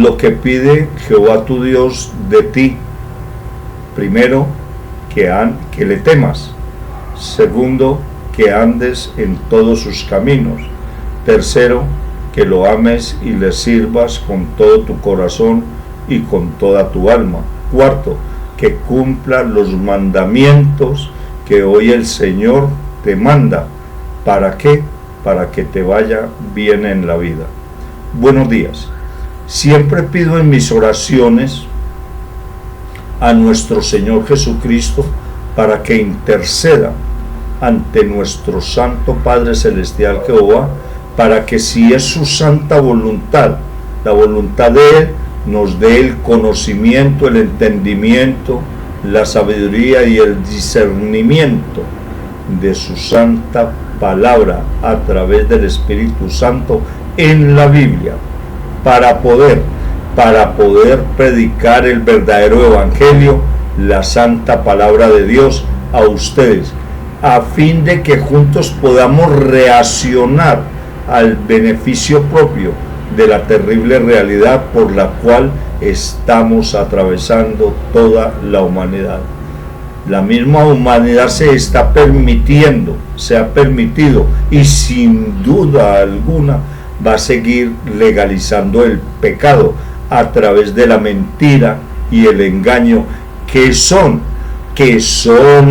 lo que pide Jehová tu Dios de ti. Primero, que le temas. Segundo, que andes en todos sus caminos. Tercero, que lo ames y le sirvas con todo tu corazón y con toda tu alma. Cuarto, que cumpla los mandamientos que hoy el Señor te manda. ¿Para qué? Para que te vaya bien en la vida. Buenos días. Siempre pido en mis oraciones a nuestro Señor Jesucristo para que interceda ante nuestro Santo Padre Celestial Jehová, para que, si es su santa voluntad, la voluntad de Él, nos dé el conocimiento, el entendimiento, la sabiduría y el discernimiento de su santa palabra a través del Espíritu Santo en la Biblia, para poder predicar el verdadero evangelio, la santa palabra de Dios a ustedes, a fin de que juntos podamos reaccionar al beneficio propio de la terrible realidad por la cual estamos atravesando toda la humanidad. La misma humanidad se ha permitido y sin duda alguna va a seguir legalizando el pecado a través de la mentira y el engaño, que son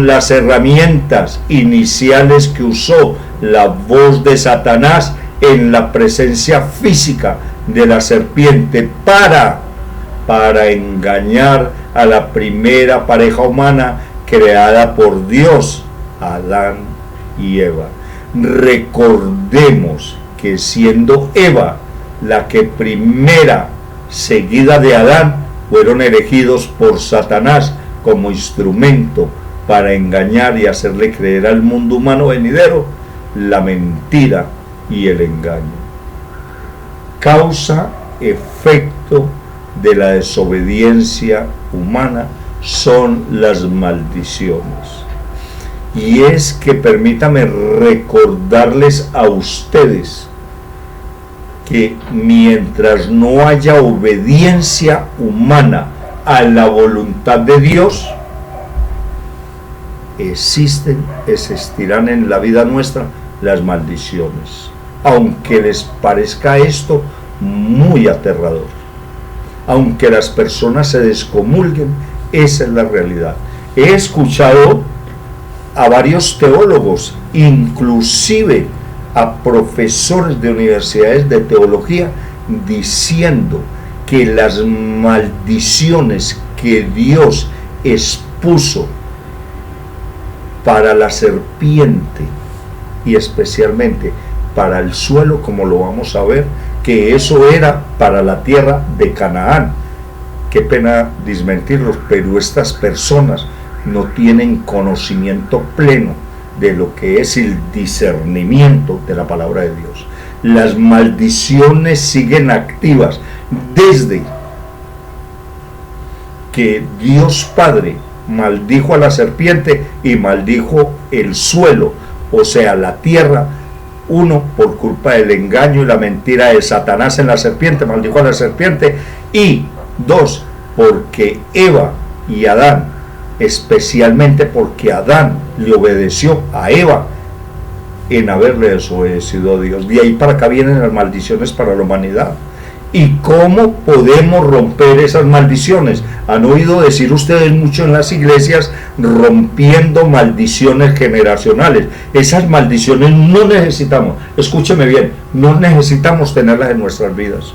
las herramientas iniciales que usó la voz de Satanás en la presencia física de la serpiente para engañar a la primera pareja humana creada por Dios, Adán y Eva. Recordemos que, siendo Eva la que primera, seguida de Adán, fueron elegidos por Satanás como instrumento para engañar y hacerle creer al mundo humano venidero la mentira y el engaño. Causa, efecto de la desobediencia humana son las maldiciones. Y es que permítame recordarles a ustedes que mientras no haya obediencia humana a la voluntad de Dios, existirán en la vida nuestra las maldiciones, aunque les parezca esto muy aterrador, aunque las personas se descomulguen, esa es la realidad. He escuchado a varios teólogos, inclusive a profesores de universidades de teología, diciendo que las maldiciones que Dios expuso para la serpiente y especialmente para el suelo, como lo vamos a ver, que eso era para la tierra de Canaán. Qué pena desmentirlos, pero estas personas no tienen conocimiento pleno de lo que es el discernimiento de la palabra de Dios. Las maldiciones siguen activas desde que Dios Padre maldijo a la serpiente y maldijo el suelo, o sea, la tierra. Uno, por culpa del engaño y la mentira de Satanás en la serpiente, maldijo a la serpiente. Y dos, porque Eva y Adán, especialmente porque Adán le obedeció a Eva en haberle desobedecido a Dios. De ahí para acá vienen las maldiciones para la humanidad. ¿Y cómo podemos romper esas maldiciones? Han oído decir ustedes mucho en las iglesias, rompiendo maldiciones generacionales. Esas maldiciones no necesitamos, escúcheme bien, no necesitamos tenerlas en nuestras vidas.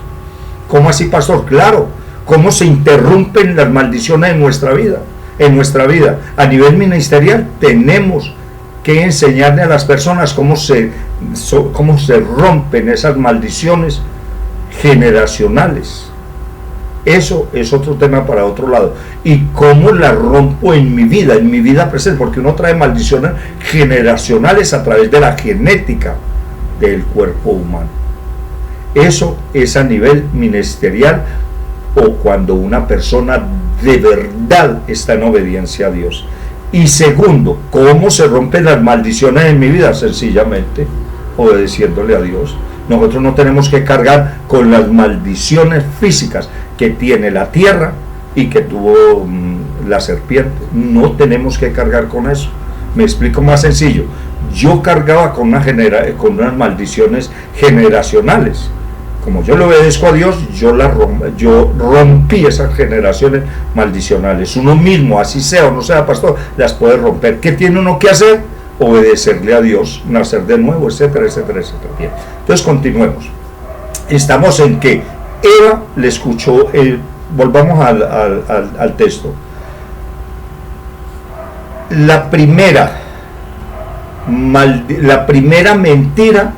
¿Cómo así, pastor? Claro, ¿cómo se interrumpen las maldiciones en nuestra vida? En nuestra vida, a nivel ministerial, tenemos que enseñarle a las personas cómo se rompen esas maldiciones generacionales. Eso es otro tema para otro lado. Y cómo la rompo en mi vida presente, porque uno trae maldiciones generacionales a través de la genética del cuerpo humano. Eso es a nivel ministerial o cuando una persona de verdad está en obediencia a Dios. Y segundo, ¿cómo se rompen las maldiciones en mi vida? Sencillamente obedeciéndole a Dios. Nosotros no tenemos que cargar con las maldiciones físicas. que tiene la tierra y que tuvo la serpiente. No tenemos que cargar con eso. Me explico más sencillo. Yo cargaba con unas maldiciones generacionales. Como yo le obedezco a Dios, yo rompí esas generaciones maldicionales. Uno mismo, así sea o no sea pastor, las puede romper. ¿Qué tiene uno que hacer? Obedecerle a Dios, nacer de nuevo, etcétera, etcétera, etcétera. Bien. Entonces continuemos. Estamos en que Eva le escuchó, volvamos al texto. La primera mentira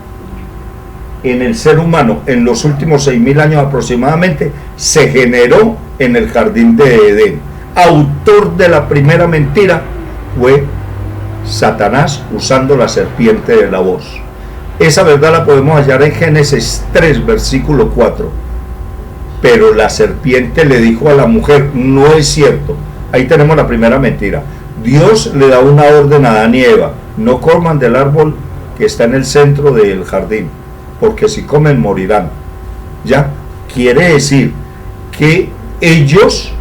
en el ser humano en los últimos 6.000 años aproximadamente se generó en el jardín de Edén. Autor de la primera mentira fue Satanás, usando la serpiente de la voz. Esa verdad la podemos hallar en Génesis 3 versículo 4. Pero la serpiente le dijo a la mujer: no es cierto. Ahí tenemos la primera mentira. Dios le da una orden a Adán y Eva: no coman del árbol que está en el centro del jardín, porque si comen morirán. Ya quiere decir que ellos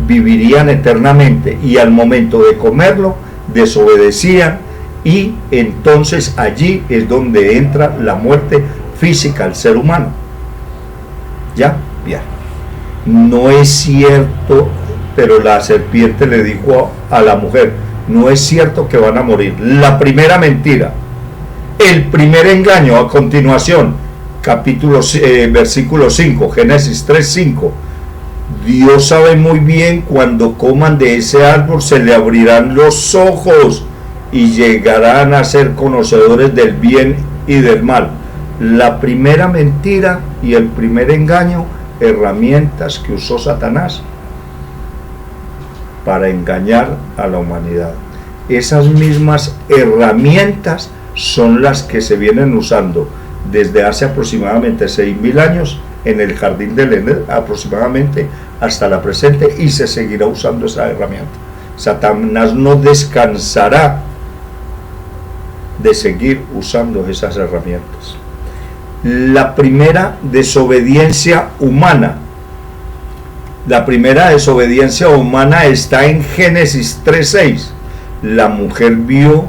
vivirían eternamente, y al momento de comerlo desobedecían, y entonces allí es donde entra la muerte física al ser humano. Ya, bien. No es cierto, pero la serpiente le dijo a la mujer: no es cierto que van a morir. La mentira. El primer engaño a continuación, versículo 5, Génesis 3:5. Dios sabe muy bien, cuando coman de ese árbol se le abrirán los ojos y llegarán a ser conocedores del bien y del mal. La primera mentira y el primer engaño, herramientas que usó Satanás para engañar a la humanidad. Esas mismas herramientas son las que se vienen usando desde hace aproximadamente 6.000 años en el jardín del Edén, aproximadamente hasta la presente, y se seguirá usando esa herramienta. Satanás no descansará de seguir usando esas herramientas. La primera desobediencia humana. La primera desobediencia humana está en Génesis 3:6. La mujer vio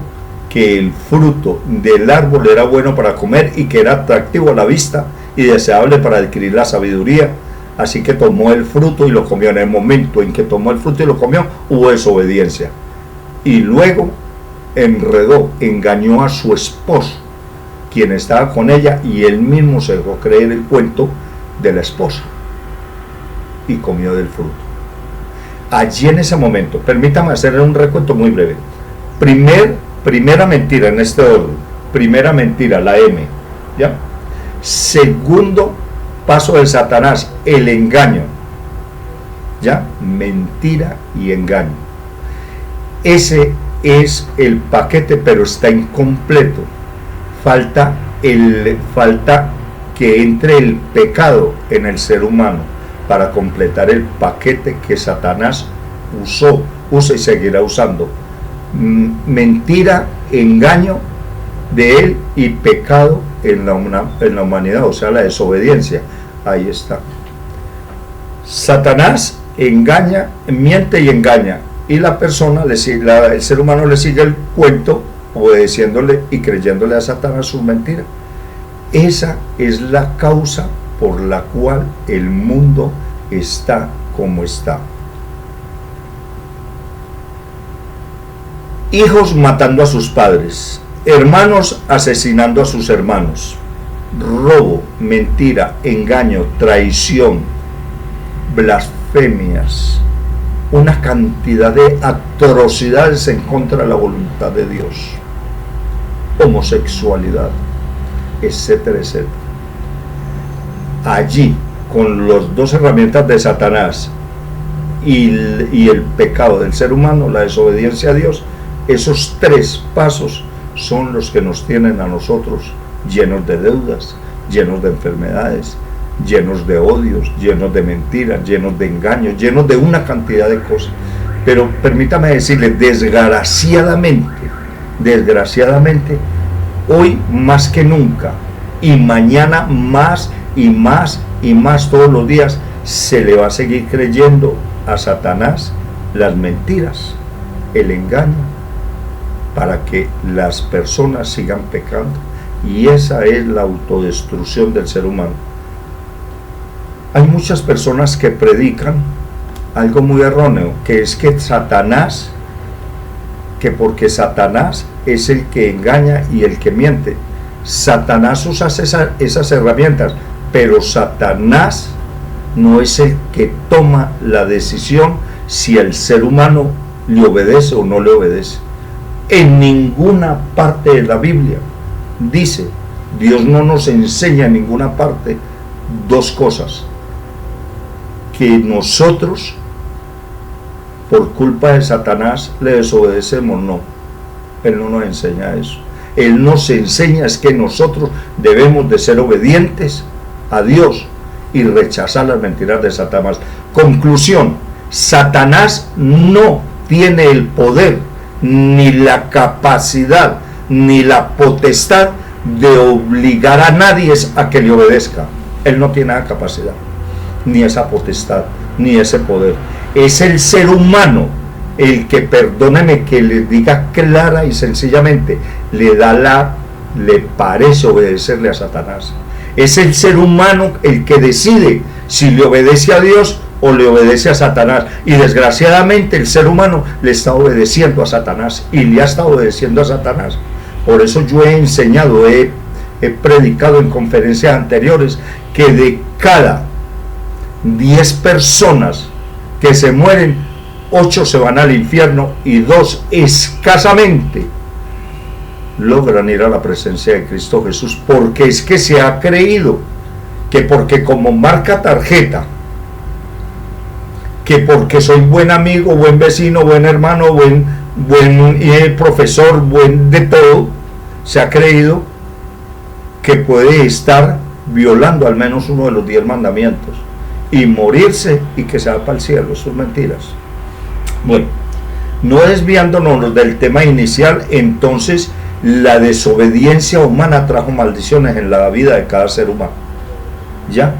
que el fruto del árbol era bueno para comer y que era atractivo a la vista y deseable para adquirir la sabiduría. Así que tomó el fruto y lo comió. En el momento en que tomó el fruto y lo comió, hubo desobediencia. Y luego engañó a su esposo, quien estaba con ella, y él mismo se dejó creer el cuento de la esposa y comió del fruto. Allí en ese momento, permítame hacer un recuento muy breve. Primera mentira en este orden. Primera mentira, la M. ¿Ya? Segundo paso de Satanás, el engaño. ¿Ya? Mentira y engaño. Ese es el paquete, pero está incompleto. Falta que entre el pecado en el ser humano para completar el paquete que Satanás usa y seguirá usando. Mentira, engaño de él y pecado en la humanidad, o sea, la desobediencia. Ahí está. Satanás engaña, miente y engaña, y la persona, el ser humano le sigue el cuento, obedeciéndole y creyéndole a Satanás sus mentiras. Esa es la causa por la cual el mundo está como está. Hijos matando a sus padres, hermanos asesinando a sus hermanos, robo, mentira, engaño, traición, blasfemias, una cantidad de atrocidades en contra de la voluntad de Dios, homosexualidad, etcétera, etcétera. Allí, con las dos herramientas de Satanás y el pecado del ser humano, la desobediencia a Dios, esos tres pasos son los que nos tienen a nosotros llenos de deudas, llenos de enfermedades, llenos de odios, llenos de mentiras, llenos de engaños, llenos de una cantidad de cosas. Pero permítame decirle, desgraciadamente, hoy más que nunca, y mañana más y más y más todos los días, se le va a seguir creyendo a Satanás las mentiras, el engaño, para que las personas sigan pecando. Y esa es la autodestrucción del ser humano. Hay muchas personas que predican algo muy erróneo, que es que Satanás, que porque Satanás es el que engaña y el que miente. Satanás usa esas herramientas, pero Satanás no es el que toma la decisión si el ser humano le obedece o no le obedece. En ninguna parte de la Biblia dice, Dios no nos enseña en ninguna parte dos cosas: que nosotros por culpa de Satanás le desobedecemos. No, Él no nos enseña eso. Él nos enseña es que nosotros debemos de ser obedientes a Dios y rechazar las mentiras de Satanás. Conclusión: Satanás no tiene el poder, ni la capacidad, ni la potestad de obligar a nadie a que le obedezca. Él no tiene esa capacidad, ni esa potestad, ni ese poder. Es el ser humano el que, perdóneme que le diga clara y sencillamente, le parece obedecerle a Satanás. Es el ser humano el que decide si le obedece a Dios o le obedece a Satanás. Y desgraciadamente el ser humano le está obedeciendo a Satanás y le ha estado obedeciendo a Satanás. Por eso yo he enseñado, he predicado en conferencias anteriores, que de cada 10 personas que se mueren, 8 se van al infierno y 2 escasamente logran ir a la presencia de Cristo Jesús, porque es que se ha creído que porque como marca tarjeta, que porque soy buen amigo, buen vecino, buen hermano, buen profesor, buen de todo, se ha creído que puede estar violando al menos uno de los 10 mandamientos y morirse y que se va para el cielo. Eso es mentiras. Bueno, no desviándonos del tema inicial, entonces la desobediencia humana trajo maldiciones en la vida de cada ser humano. ¿Ya?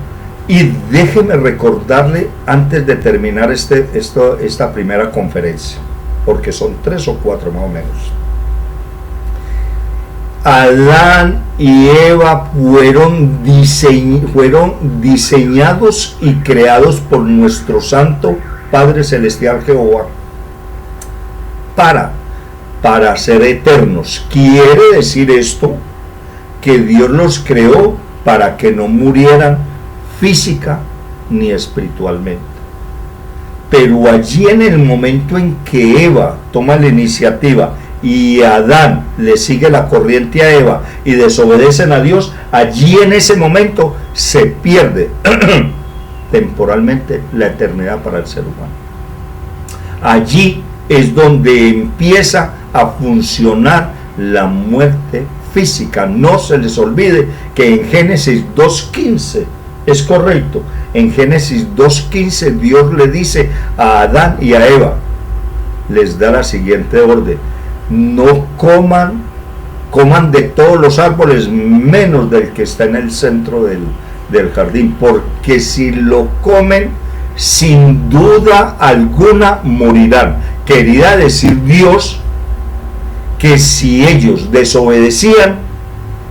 Y déjeme recordarle, antes de terminar esta primera conferencia, porque son 3 o 4 más o menos. Adán y Eva fueron diseñados y creados por nuestro Santo Padre Celestial Jehová para ser eternos. Quiere decir esto que Dios los creó para que no murieran física ni espiritualmente. Pero allí, en el momento en que Eva toma la iniciativa y Adán le sigue la corriente a Eva y desobedecen a Dios, allí en ese momento se pierde temporalmente la eternidad para el ser humano. Allí es donde empieza a funcionar la muerte física. No se les olvide que en Génesis 2:15 es correcto. En Génesis 2:15 Dios le dice a Adán y a Eva, les da la siguiente orden: no coman de todos los árboles menos del que está en el centro del jardín, porque si lo comen, sin duda alguna morirán. Quería decir Dios que si ellos desobedecían,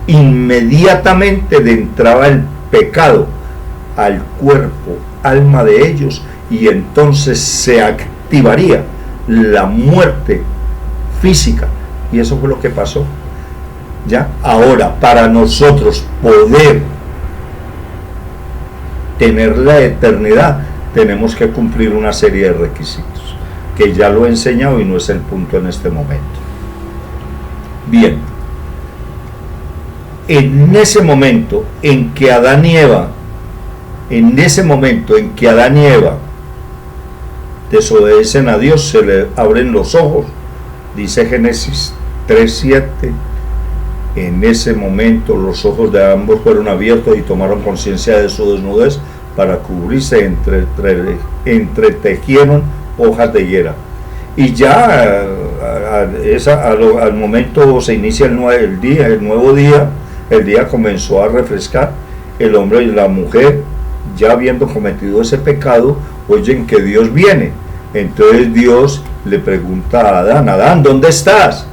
inmediatamente entraba el pecado al cuerpo, alma de ellos, y entonces se activaría la muerte física. Y eso fue lo que pasó. ¿Ya? Ahora, para nosotros poder tener la eternidad, tenemos que cumplir una serie de requisitos, que ya lo he enseñado y no es el punto en este momento. Bien, en ese momento en que Adán y Eva desobedecen a Dios, se le abren los ojos. Dice Génesis 3:7, en ese momento los ojos de ambos fueron abiertos y tomaron conciencia de su desnudez, para cubrirse, entretejieron hojas de higuera. Y ya al momento se inicia el nuevo día, el día comenzó a refrescar, el hombre y la mujer ya habiendo cometido ese pecado, oyen que Dios viene. Entonces Dios le pregunta a Adán: Adán, ¿dónde estás?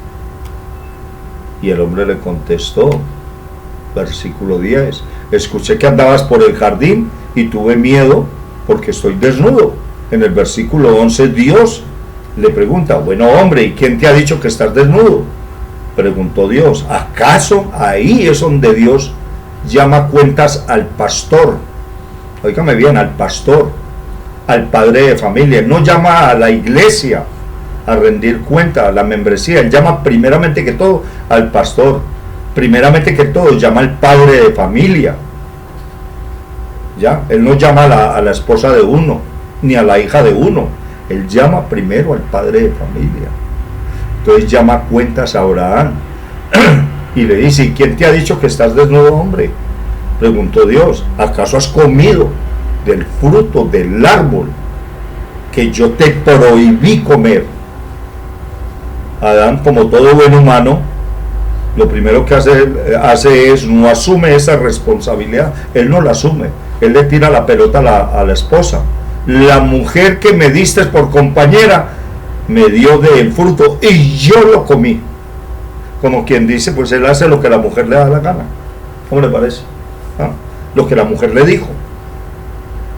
Y el hombre le contestó, versículo 10, escuché que andabas por el jardín y tuve miedo porque estoy desnudo. En el versículo 11 Dios le pregunta: bueno, hombre, ¿y quién te ha dicho que estás desnudo? Preguntó Dios. ¿Acaso ahí es donde Dios llama cuentas al pastor? Óigame bien, al pastor, al padre de familia. No llama a la iglesia a rendir cuenta, a la membresía. Él llama primeramente que todo al pastor. Primeramente que todo llama al padre de familia. ¿Ya? Él no llama a la esposa de uno, ni a la hija de uno. Él llama primero al padre de familia. Entonces llama cuentas a Abraham y le dice: ¿y quién te ha dicho que estás desnudo, hombre? Preguntó Dios: ¿acaso has comido del fruto del árbol que yo te prohibí comer? Adán, como todo buen humano, lo primero que hace es no asume esa responsabilidad. Él no la asume. Él le tira la pelota a la esposa. La mujer que me diste por compañera me dio del fruto y yo lo comí. Como quien dice, pues él hace lo que la mujer le da la gana. ¿Cómo le parece? ¿Ah? Lo que la mujer le dijo.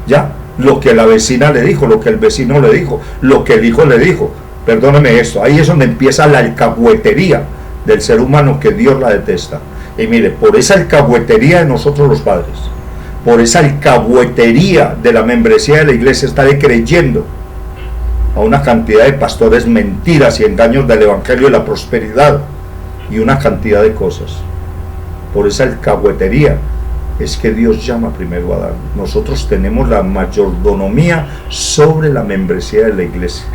¿Ya? Lo que la vecina le dijo, lo que el vecino le dijo, lo que el hijo le dijo. Perdóneme esto, ahí es donde empieza la alcahuetería del ser humano, que Dios la detesta. Y mire, por esa alcahuetería de nosotros los padres, por esa alcahuetería de la membresía de la iglesia, estaré creyendo a una cantidad de pastores mentiras y engaños del evangelio de la prosperidad y una cantidad de cosas. Por esa alcahuetería es que Dios llama primero a Adán. Nosotros tenemos la mayordomía sobre la membresía de la iglesia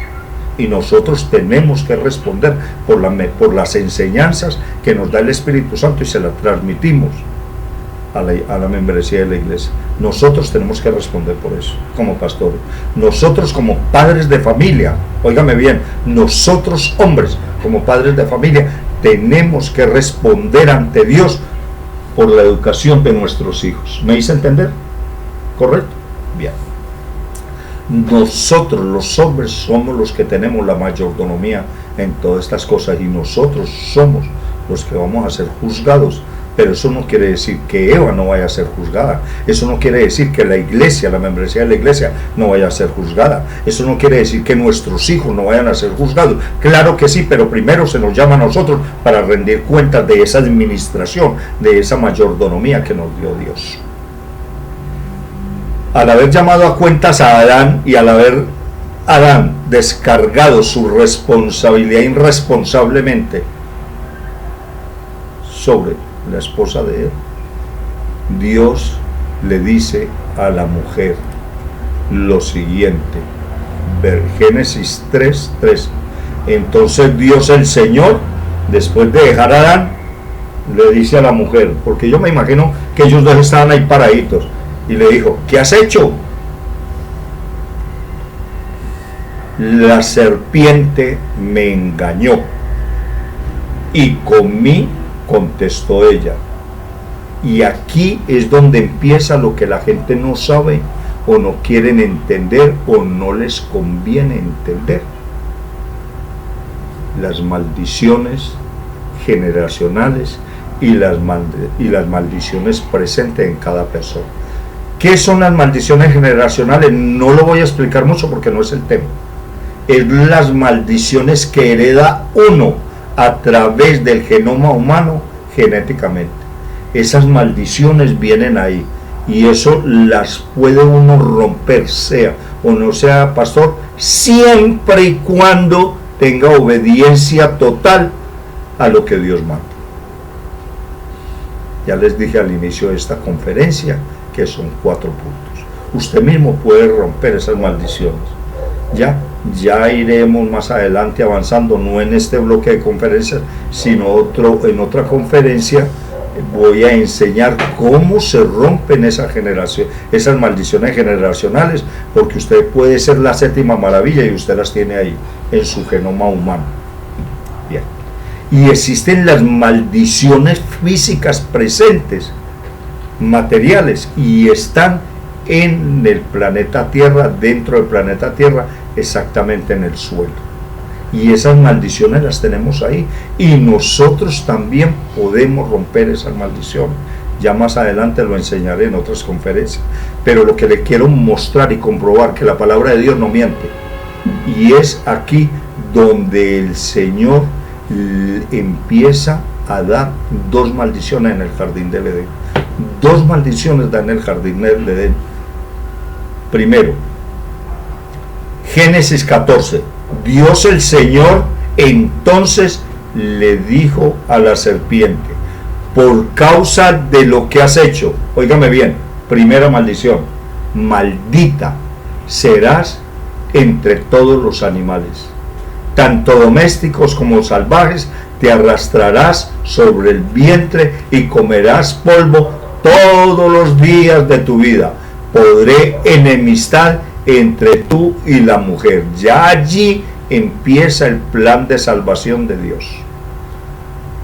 y nosotros tenemos que responder por las enseñanzas que nos da el Espíritu Santo y se las transmitimos a la membresía de la iglesia. Nosotros tenemos que responder por eso como pastores. Nosotros como padres de familia, óigame bien, nosotros hombres como padres de familia tenemos que responder ante Dios por la educación de nuestros hijos. ¿Me hice entender? ¿Correcto? Bien. Nosotros los hombres somos los que tenemos la mayordomía en todas estas cosas y nosotros somos los que vamos a ser juzgados. Pero eso no quiere decir que Eva no vaya a ser juzgada. Eso no quiere decir que la iglesia, la membresía de la iglesia, no vaya a ser juzgada. Eso no quiere decir que nuestros hijos no vayan a ser juzgados. Claro que sí, pero primero se nos llama a nosotros para rendir cuentas de esa administración, de esa mayordomía que nos dio Dios. Al haber llamado a cuentas a Adán y al haber Adán descargado su responsabilidad irresponsablemente sobre la esposa de él, Dios le dice a la mujer lo siguiente, Génesis 3:3. Entonces Dios el Señor, después de dejar a Adán, le dice a la mujer, porque yo me imagino que ellos dos estaban ahí paraditos, y le dijo: ¿qué has hecho? La serpiente me engañó y comí, contestó ella. Y aquí es donde empieza lo que la gente no sabe o no quieren entender o no les conviene entender: las maldiciones generacionales y las maldiciones presentes en cada persona. ¿Qué son las maldiciones generacionales? No lo voy a explicar mucho porque no es el tema. Es las maldiciones que hereda uno a través del genoma humano genéticamente. Esas maldiciones vienen ahí y eso las puede uno romper, sea o no sea pastor, siempre y cuando tenga obediencia total a lo que Dios manda. Ya les dije al inicio de esta conferencia que son 4 puntos. Usted mismo puede romper esas maldiciones. Ya iremos más adelante avanzando, no en este bloque de conferencias, sino en otra conferencia voy a enseñar cómo se rompen esas maldiciones generacionales, porque usted puede ser la 7ª maravilla y usted las tiene ahí en su genoma humano. Bien. Y existen las maldiciones físicas presentes, materiales, y están en el planeta Tierra, dentro del planeta Tierra, exactamente en el suelo. Y esas maldiciones las tenemos ahí. Y nosotros también podemos romper esas maldiciones. Ya más adelante lo enseñaré en otras conferencias. Pero lo que le quiero mostrar y comprobar que la palabra de Dios no miente. Y es aquí donde el Señor empieza a dar dos maldiciones en el jardín del Edén. Dos maldiciones dan en el jardín del Edén. Primero, Génesis 14. Dios el Señor entonces le dijo a la serpiente: por causa de lo que has hecho, óigame bien, primera maldición, maldita serás entre todos los animales, tanto domésticos como salvajes, te arrastrarás sobre el vientre y comerás polvo todos los días de tu vida. Podré enemistad entre tú y la mujer. Ya allí empieza el plan de salvación de Dios.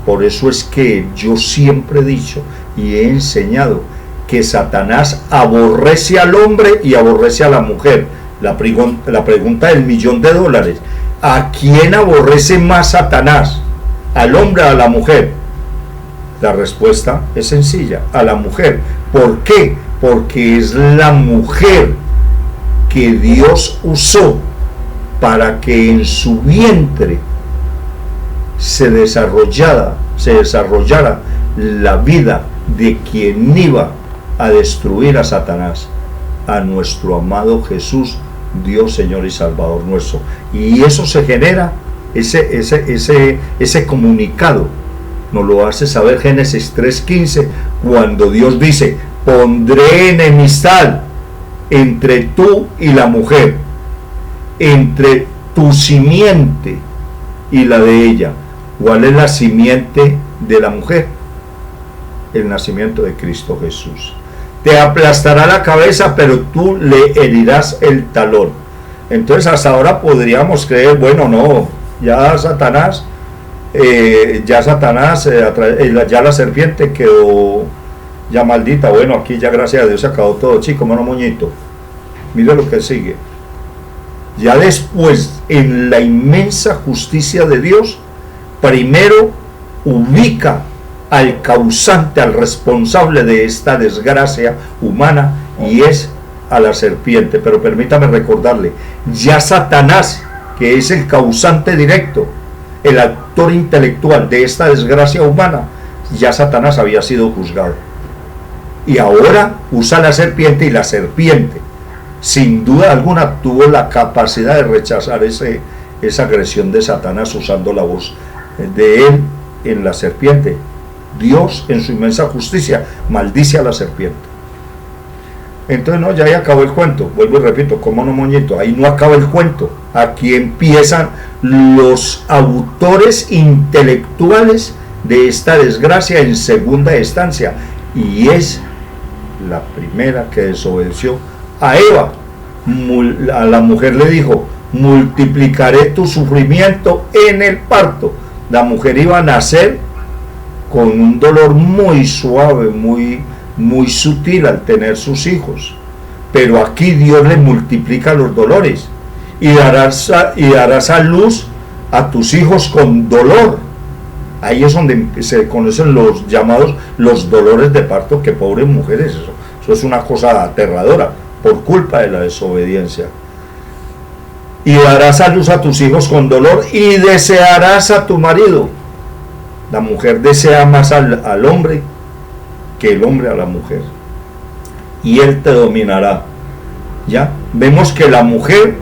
Por eso es que yo siempre he dicho y he enseñado que Satanás aborrece al hombre y aborrece a la mujer. La pregunta del $1.000.000. ¿A quién aborrece más Satanás? ¿Al hombre o a la mujer? La respuesta es sencilla: a la mujer. ¿Por qué? Porque es la mujer que Dios usó para que en su vientre se desarrollara la vida de quien iba a destruir a Satanás, a nuestro amado Jesús, Dios, Señor y Salvador nuestro. Y eso se genera, ese comunicado nos lo hace saber Génesis 3:15, cuando Dios dice: pondré enemistad entre tú y la mujer, entre tu simiente y la de ella. ¿Cuál es la simiente de la mujer? El nacimiento de Cristo Jesús. Te aplastará la cabeza, pero tú le herirás el talón. Entonces hasta ahora podríamos creer, bueno, no, ya Satanás, ya la serpiente quedó ya maldita. Bueno, aquí ya gracias a Dios se acabó todo, chico, mano moñito. Mire lo que sigue. Ya después, en la inmensa justicia de Dios, primero ubica al causante, al responsable de esta desgracia humana, y es a la serpiente. Pero permítame recordarle, ya Satanás, que es el causante directo, el actor intelectual de esta desgracia humana, ya Satanás había sido juzgado. Y ahora usa la serpiente, y la serpiente, sin duda alguna, tuvo la capacidad de rechazar esa agresión de Satanás usando la voz de él en la serpiente. Dios, en su inmensa justicia, maldice a la serpiente. Entonces, no, ya ahí acabó el cuento. Vuelvo y repito, ¿cómo no, moñito? Ahí no acaba el cuento. Aquí empiezan los autores intelectuales de esta desgracia en segunda instancia. Y es la primera que desobedeció a Eva. A la mujer le dijo: multiplicaré tu sufrimiento en el parto. La mujer iba a nacer con un dolor muy suave, muy sutil al tener sus hijos, pero aquí Dios le multiplica los dolores, y darás a luz a tus hijos con dolor. Ahí es donde se conocen los llamados los dolores de parto, que pobres mujeres, eso es una cosa aterradora por culpa de la desobediencia. Y darás a luz a tus hijos con dolor, y desearás a tu marido. La mujer desea más al hombre que el hombre a la mujer, y él te dominará. Ya vemos que la mujer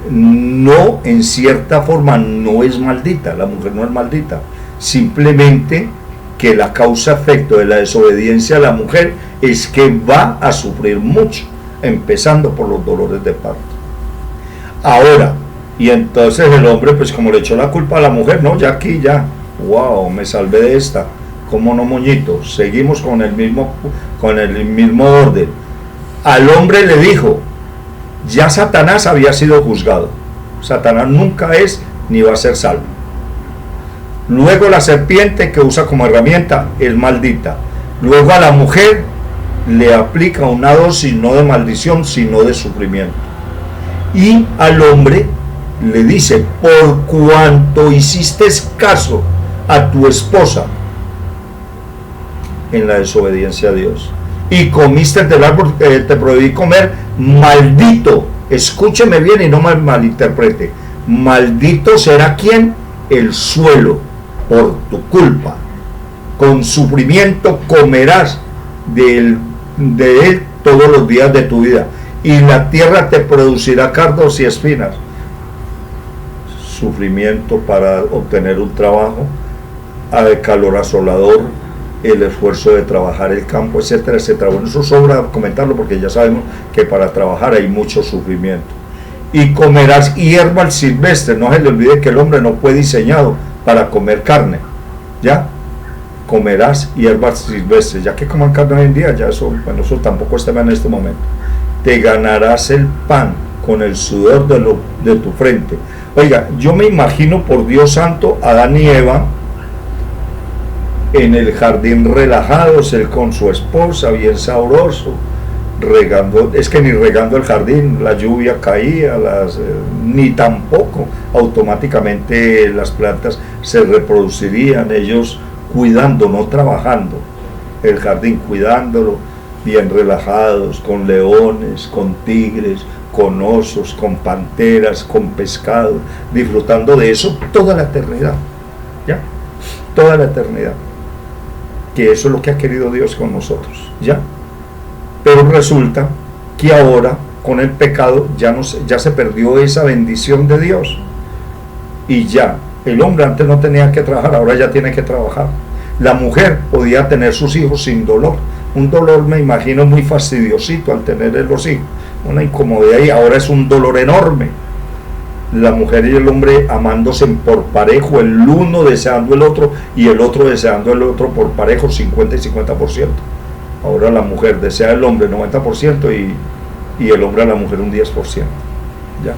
no, en cierta forma, no es maldita. La mujer no es maldita, simplemente que la causa-efecto de la desobediencia a la mujer es que va a sufrir mucho, empezando por los dolores de parto. Ahora, y entonces el hombre, pues como le echó la culpa a la mujer, no, ya aquí, ya, wow, me salvé de esta. ¿Cómo no, moñito? Seguimos con el mismo orden. Al hombre le dijo: ya Satanás había sido juzgado. Satanás nunca es ni va a ser salvo. Luego la serpiente, que usa como herramienta, es maldita. Luego a la mujer le aplica una dosis no de maldición, sino de sufrimiento. Y al hombre le dice: por cuanto hiciste caso a tu esposa en la desobediencia a Dios y comiste del árbol que te prohibí comer, maldito, escúcheme bien y no me malinterprete, maldito será ¿quién? El suelo, por tu culpa. Con sufrimiento comerás de él todos los días de tu vida, y la tierra te producirá cardos y espinas. Sufrimiento para obtener un trabajo, calor asolador, el esfuerzo de trabajar el campo, etcétera, etcétera. Bueno, eso sobra comentarlo porque ya sabemos que para trabajar hay mucho sufrimiento. Y comerás hierba silvestre. No se le olvide que el hombre no fue diseñado para comer carne, ¿ya? Comerás hierbas silvestres, ya que coman carne hoy en día, ya eso, bueno, eso tampoco está en este momento. Te ganarás el pan con el sudor de tu frente. Oiga, yo me imagino, por Dios santo, Adán y Eva en el jardín relajados, él con su esposa, bien sabroso, regando, es que ni regando el jardín, la lluvia caía, ni tampoco automáticamente las plantas se reproducirían, ellos cuidando, no trabajando, el jardín cuidándolo, bien relajados, con leones, con tigres, con osos, con panteras, con pescado, disfrutando de eso toda la eternidad, ¿ya? Toda la eternidad. Que eso es lo que ha querido Dios con nosotros, ¿ya? Pero resulta que ahora, con el pecado, ya se perdió esa bendición de Dios. Y ya, el hombre antes no tenía que trabajar, ahora ya tiene que trabajar. La mujer podía tener sus hijos sin dolor. Un dolor, me imagino, muy fastidiosito al tener los hijos. Una incomodidad, y ahora es un dolor enorme. La mujer y el hombre amándose por parejo, el uno deseando el otro y el otro deseando el otro por parejo, 50 y 50%. Ahora la mujer desea al hombre 90% y el hombre a la mujer un 10%. ¿Ya?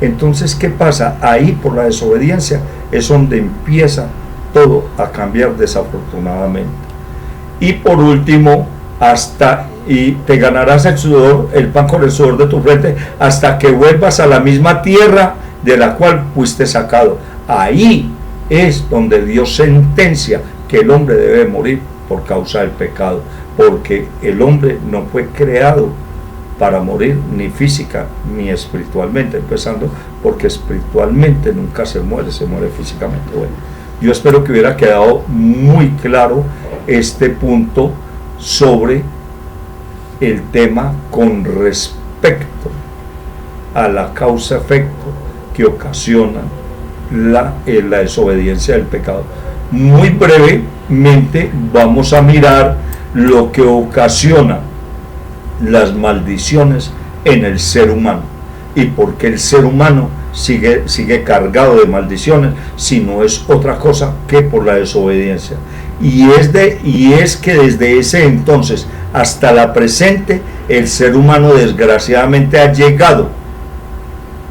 Entonces, ¿qué pasa? Ahí, por la desobediencia, es donde empieza todo a cambiar, desafortunadamente. Y por último, y te ganarás el pan con el sudor de tu frente, hasta que vuelvas a la misma tierra de la cual fuiste sacado. Ahí es donde Dios sentencia que el hombre debe morir por causa del pecado, porque el hombre no fue creado para morir ni física ni espiritualmente, empezando porque espiritualmente nunca se muere físicamente. Bueno, yo espero que hubiera quedado muy claro este punto sobre el tema con respecto a la causa-efecto que ocasiona la desobediencia del pecado. Muy brevemente vamos a mirar lo que ocasiona las maldiciones en el ser humano y por qué el ser humano sigue cargado de maldiciones, si no es otra cosa que por la desobediencia. Y es que desde ese entonces hasta la presente, el ser humano desgraciadamente ha llegado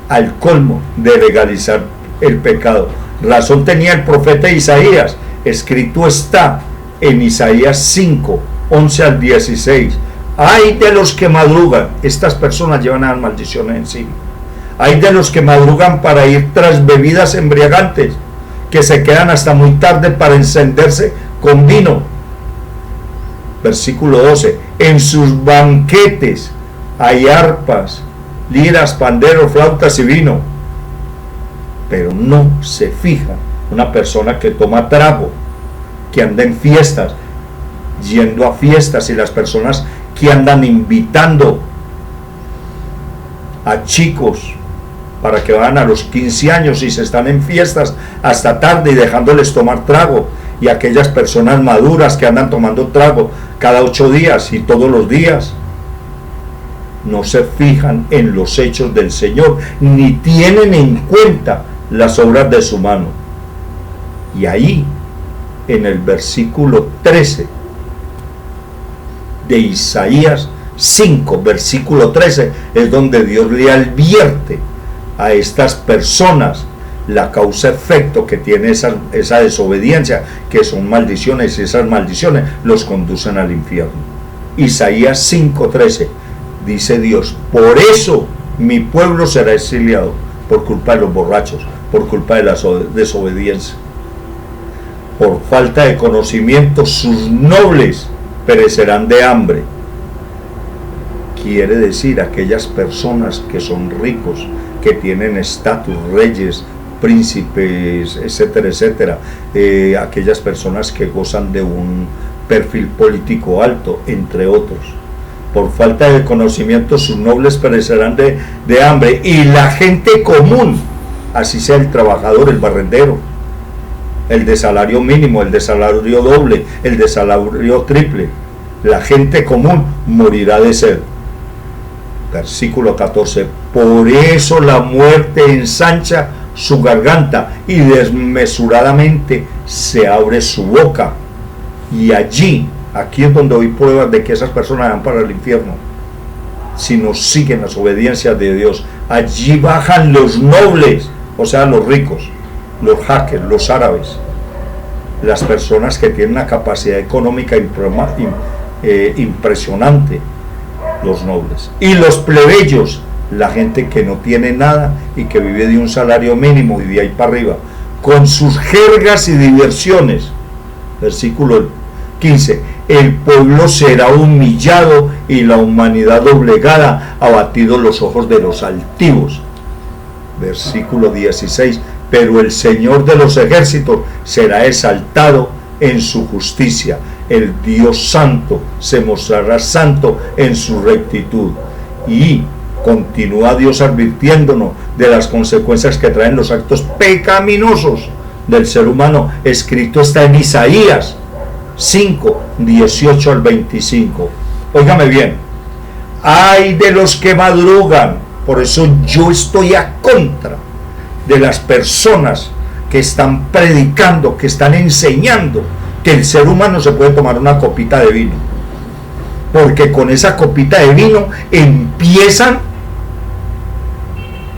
al colmo de legalizar el pecado. Razón tenía el profeta Isaías, escrito está en Isaías 5, 11 al 16. Ay de los que madrugan, estas personas llevan a maldiciones en sí. Ay de los que madrugan para ir tras bebidas embriagantes, que se quedan hasta muy tarde para encenderse con vino. Versículo 12. En sus banquetes hay arpas, liras, panderos, flautas y vino. Pero no se fija una persona que toma trago, que anda en fiestas, yendo a fiestas, y las personas que andan invitando a chicos para que vayan a los 15 años y se están en fiestas hasta tarde y dejándoles tomar trago, y aquellas personas maduras que andan tomando trago cada 8 días y todos los días, no se fijan en los hechos del Señor, ni tienen en cuenta las obras de su mano. Y ahí, en el versículo 13 de Isaías 5, versículo 13, es donde Dios le advierte a estas personas la causa-efecto que tiene esa desobediencia, que son maldiciones, y esas maldiciones los conducen al infierno. Isaías 5:13, dice Dios, por eso mi pueblo será exiliado, por culpa de los borrachos, por culpa de la desobediencia. Por falta de conocimiento, sus nobles perecerán de hambre. Quiere decir, aquellas personas que son ricos, que tienen estatus, reyes, príncipes, etcétera, etcétera, aquellas personas que gozan de un perfil político alto, entre otros. Por falta de conocimiento, sus nobles perecerán de hambre, y la gente común, así sea el trabajador, el barrendero, el de salario mínimo, el de salario doble, el de salario triple, la gente común morirá de sed. Versículo 14, por eso la muerte ensancha su garganta y desmesuradamente se abre su boca. Y allí, aquí es donde doy pruebas de que esas personas van para el infierno, si no siguen las obediencias de Dios. Allí bajan los nobles, o sea, los ricos, los hackers, los árabes, las personas que tienen una capacidad económica impresionante, los nobles. Y los plebeyos, la gente que no tiene nada y que vive de un salario mínimo y de ahí para arriba, con sus jergas y diversiones. Versículo 15, el pueblo será humillado y la humanidad doblegada, abatidos los ojos de los altivos. Versículo 16, pero el Señor de los ejércitos será exaltado en su justicia, el Dios santo se mostrará santo en su rectitud. Y continúa Dios advirtiéndonos de las consecuencias que traen los actos pecaminosos del ser humano. Escrito está en Isaías 5, 18 al 25. Óigame bien, ay de los que madrugan. Por eso yo estoy a contra de las personas que están predicando, que están enseñando que el ser humano se puede tomar una copita de vino, porque con esa copita de vino empiezan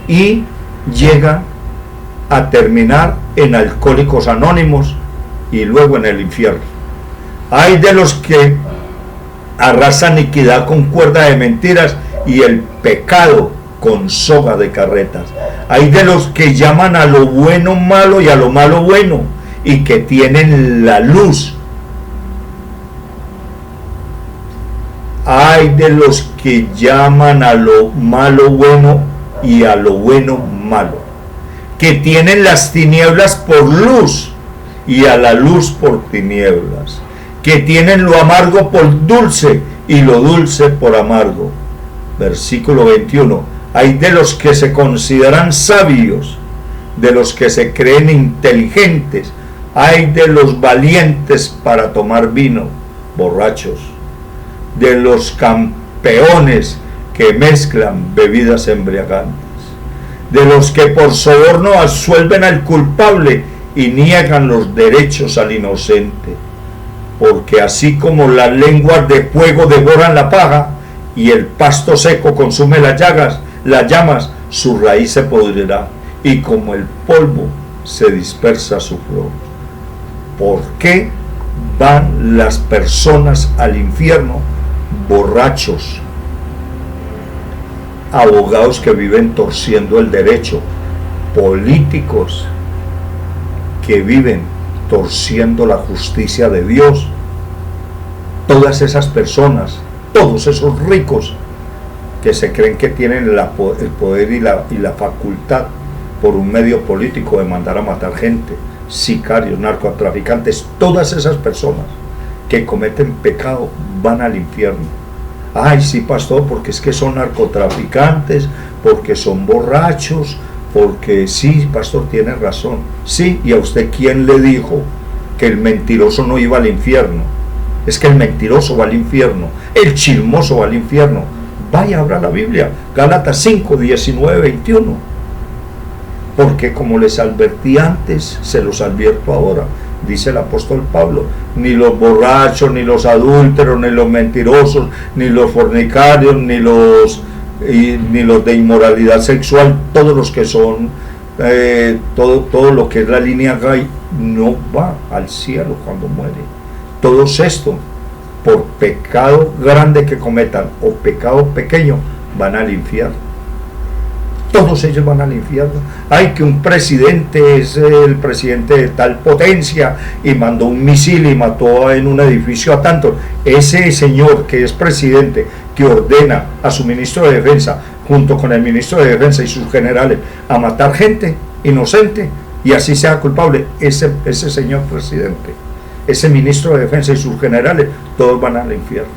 y llegan a terminar en Alcohólicos Anónimos y luego en el infierno. Hay de los que arrasan iniquidad con cuerda de mentiras y el pecado con soga de carretas. Hay de los que llaman a lo bueno malo y a lo malo bueno, y que tienen la luz. Hay de los que llaman a lo malo bueno y a lo bueno malo, que tienen las tinieblas por luz y a la luz por tinieblas, que tienen lo amargo por dulce y lo dulce por amargo. Versículo 21, hay de los que se consideran sabios, de los que se creen inteligentes, hay de los valientes para tomar vino, borrachos, de los campeones que mezclan bebidas embriagantes, de los que por soborno absuelven al culpable y niegan los derechos al inocente, porque así como las lenguas de fuego devoran la paja y el pasto seco consume las llamas, su raíz se podrirá, y como el polvo se dispersa su flor. ¿Por qué van las personas al infierno? Borrachos, abogados que viven torciendo el derecho, políticos que viven torciendo la justicia de Dios. Todas esas personas, todos esos ricos que se creen que tienen el poder y la facultad por un medio político de mandar a matar gente, sicarios, narcotraficantes, todas esas personas que cometen pecado van al infierno. Ay, sí, pastor, porque es que son narcotraficantes, porque son borrachos, porque sí, pastor, tiene razón. Sí, ¿y a usted quién le dijo que el mentiroso no iba al infierno? Es que el mentiroso va al infierno, el chismoso va al infierno. Vaya, abra la Biblia, Gálatas 5, 19, 21. Porque como les advertí antes, se los advierto ahora, dice el apóstol Pablo, ni los borrachos, ni los adúlteros, ni los mentirosos, ni los fornicarios, ni los de inmoralidad sexual, todos los que son, todo lo que es la línea gay, no va al cielo cuando muere. Todos estos por pecado grande que cometan o pecado pequeño, van al infierno. Todos ellos van al infierno. Ay, que un presidente es el presidente de tal potencia y mandó un misil y mató en un edificio a tantos. Ese señor que es presidente, que ordena a su ministro de defensa junto con el ministro de defensa y sus generales a matar gente inocente y así sea culpable, ese señor presidente, ese ministro de defensa y sus generales, todos van al infierno,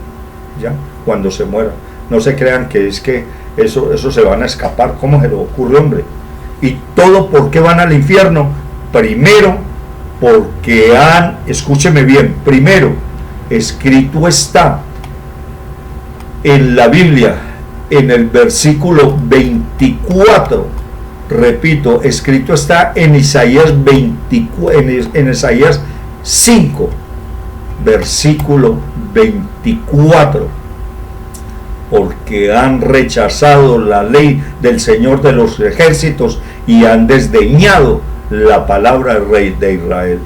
¿ya? Cuando se mueran. No se crean que es que eso se van a escapar. ¿Cómo se le ocurre, hombre? Y todo, ¿por qué van al infierno? Primero, porque escúcheme bien, primero, escrito está en la Biblia, en el versículo 24, repito, escrito está en Isaías 24, en Isaías 5, versículo 24, porque han rechazado la ley del Señor de los ejércitos y han desdeñado la palabra del Rey de Israel.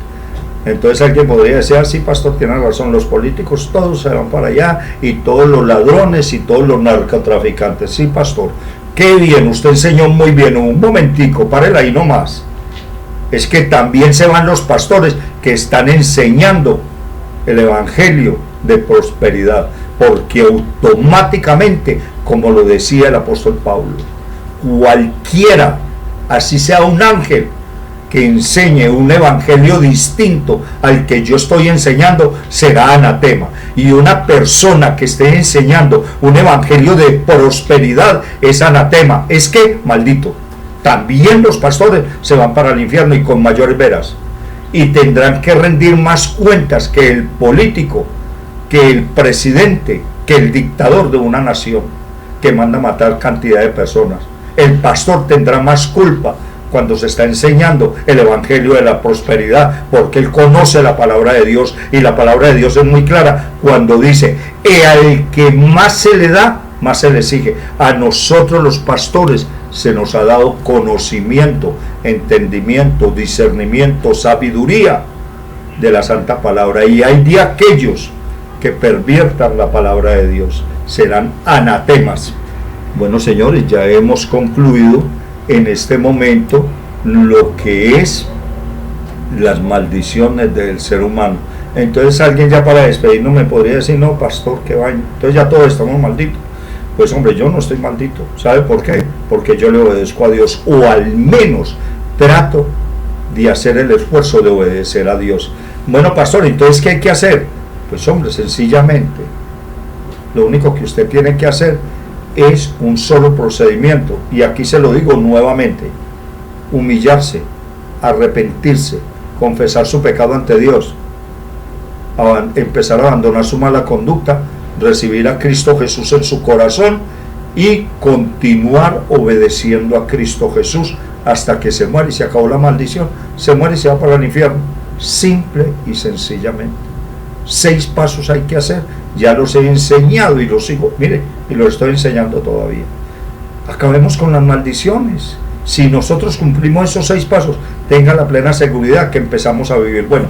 Entonces alguien podría decir, sí, pastor, tiene razón, los políticos todos se van para allá y todos los ladrones y todos los narcotraficantes. Sí, pastor, qué bien, usted enseñó muy bien. Un momentico, párela ahí nomás. Es que también se van los pastores que están enseñando el evangelio de prosperidad, porque automáticamente, como lo decía el apóstol Pablo, cualquiera, así sea un ángel, que enseñe un evangelio distinto al que yo estoy enseñando, será anatema. Y una persona que esté enseñando un evangelio de prosperidad es anatema. Es que, maldito, también los pastores se van para el infierno y con mayores veras. Y tendrán que rendir más cuentas que el político, que el presidente, que el dictador de una nación que manda matar cantidad de personas. El pastor tendrá más culpa cuando se está enseñando el evangelio de la prosperidad, porque él conoce la palabra de Dios, y la palabra de Dios es muy clara cuando dice, al que más se le da, más se le exige. A nosotros los pastores se nos ha dado conocimiento, entendimiento, discernimiento, sabiduría de la santa palabra, y hay de aquellos que perviertan la palabra de Dios, serán anatemas. Bueno, señores, ya hemos concluido en este momento lo que es las maldiciones del ser humano. Entonces alguien ya para despedirnos me podría decir, no, pastor, que vaina, entonces ya todos estamos malditos. Pues hombre, yo no estoy maldito. ¿Sabe por qué? Porque yo le obedezco a Dios, o al menos trato de hacer el esfuerzo de obedecer a Dios. Bueno, pastor, entonces ¿qué hay que hacer? Pues hombre, sencillamente lo único que usted tiene que hacer es un solo procedimiento, y aquí se lo digo nuevamente: humillarse, arrepentirse, confesar su pecado ante Dios, empezar a abandonar su mala conducta, recibir a Cristo Jesús en su corazón y continuar obedeciendo a Cristo Jesús hasta que se muere y se acabó la maldición. Se muere y se va para el infierno, simple y sencillamente. 6 pasos hay que hacer. Ya los he enseñado y los sigo, mire, y los estoy enseñando todavía. Acabemos con las maldiciones. Si nosotros cumplimos esos 6 pasos, tenga la plena seguridad que empezamos a vivir. Bueno,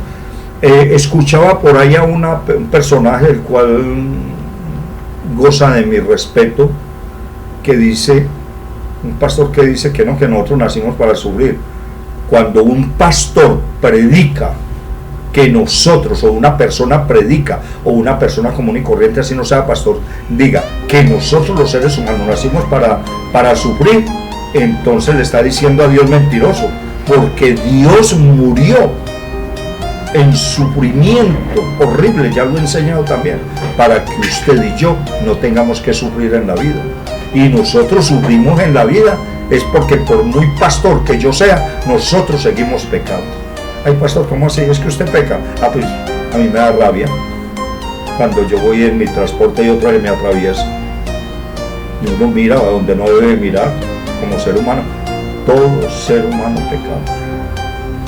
escuchaba por ahí a un personaje el cual goza de mi respeto, que dice, un pastor que dice que no, que nosotros nacimos para sufrir. Cuando un pastor predica que nosotros, o una persona predica, o una persona común y corriente, así no sea pastor, diga que nosotros los seres humanos nacimos para sufrir, entonces le está diciendo a Dios mentiroso, porque Dios murió en sufrimiento horrible, ya lo he enseñado también, para que usted y yo no tengamos que sufrir en la vida. Y nosotros sufrimos en la vida es porque, por muy pastor que yo sea, nosotros seguimos pecando. Ay, pastor, ¿cómo así? ¿Es que usted peca? Pues a mí me da rabia cuando yo voy en mi transporte y otro que me atraviesa, y uno mira a donde no debe mirar como ser humano. Todo ser humano pecamos.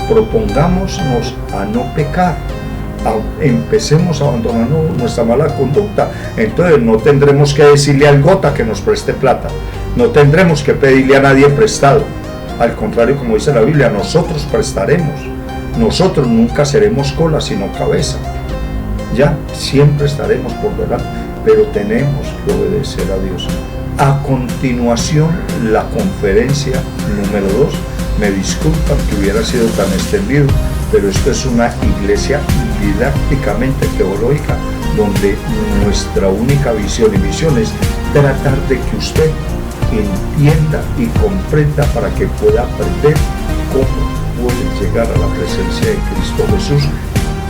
Propongámonos a no pecar, empecemos a abandonar nuestra mala conducta. Entonces no tendremos que decirle al gota que nos preste plata, no tendremos que pedirle a nadie prestado. Al contrario, como dice la Biblia, nosotros prestaremos. Nosotros nunca seremos cola sino cabeza. ya siempre estaremos por delante, pero tenemos que obedecer a Dios. A continuación, la conferencia número 2. Me disculpan que hubiera sido tan extendido, pero esto es una iglesia didácticamente teológica, donde nuestra única visión y misión es tratar de que usted entienda y comprenda para que pueda aprender cómo puede llegar a la presencia de Cristo Jesús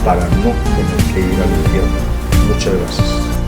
para no tener que ir al infierno. Muchas gracias.